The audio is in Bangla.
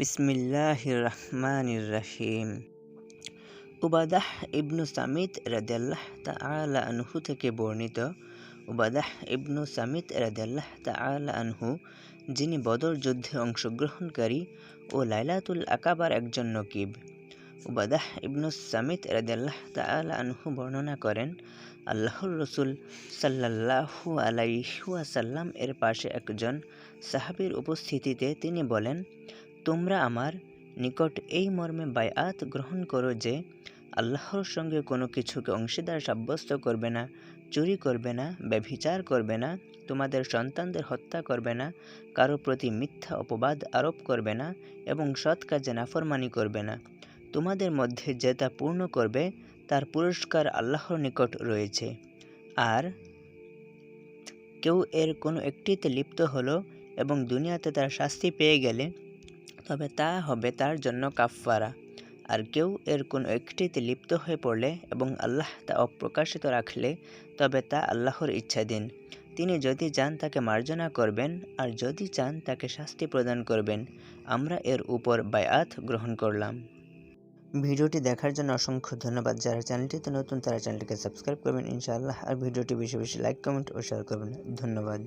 বিসমিল্লাহির রহমানির রহিম। উবাদাহ ইবনু সামিত রাদিয়াল্লাহু তাআলা আনহু থেকে বর্ণিত। উবাদাহ ইবনু সামিত রাদিয়াল্লাহু তাআলা আনহু, যিনি বদর যুদ্ধে অংশগ্রহণকারী ও লাইলাতুল আকাবার একজন নকিব। উবাদাহ ইবনু সামিত রাদিয়াল্লাহু তাআলা আনহু বর্ণনা করেন, আল্লাহর রাসূল সাল্লাল্লাহু আলাইহি ওয়াসাল্লাম এর পাশে একজন সাহাবীর উপস্থিতিতে তিনি বলেন, তোমরা আমার নিকট এই মর্মে বায়আত গ্রহণ করো যে আল্লাহর সঙ্গে কোনো কিছুকে অংশীদার সাব্যস্ত করবে না, চুরি করবে না, ব্যভিচার করবে না, তোমাদের সন্তানদের হত্যা করবে না, কারো প্রতি মিথ্যা অপবাদ আরোপ করবে না এবং সৎ কাজে নাফরমানি করবে না। তোমাদের মধ্যে যে তা পূর্ণ করবে তার পুরস্কার আল্লাহর নিকট রয়েছে। আর কেউ এর কোনো একটিতে লিপ্ত হলো এবং দুনিয়াতে তার শাস্তি পেয়ে গেলে তবে তা হবে তার জন্য কাফফারা। আর কেউ এর কোনো একটিতে লিপ্ত হয়ে পড়লে এবং আল্লাহ তা অপ্রকাশিত রাখলে তবে তা আল্লাহর ইচ্ছাধীন। তিনি যদি চান তাকে মার্জনা করবেন, আর যদি চান তাকে শাস্তি প্রদান করবেন। আমরা এর উপর বায়আত গ্রহণ করলাম। ভিডিওটি দেখার জন্য অসংখ্য ধন্যবাদ। যারা চ্যানেলটিতে নতুন তারা চ্যানেলটিকে সাবস্ক্রাইব করবেন ইনশাআল্লাহ। আর ভিডিওটি বেশি বেশি লাইক, কমেন্ট ও শেয়ার করবেন। ধন্যবাদ।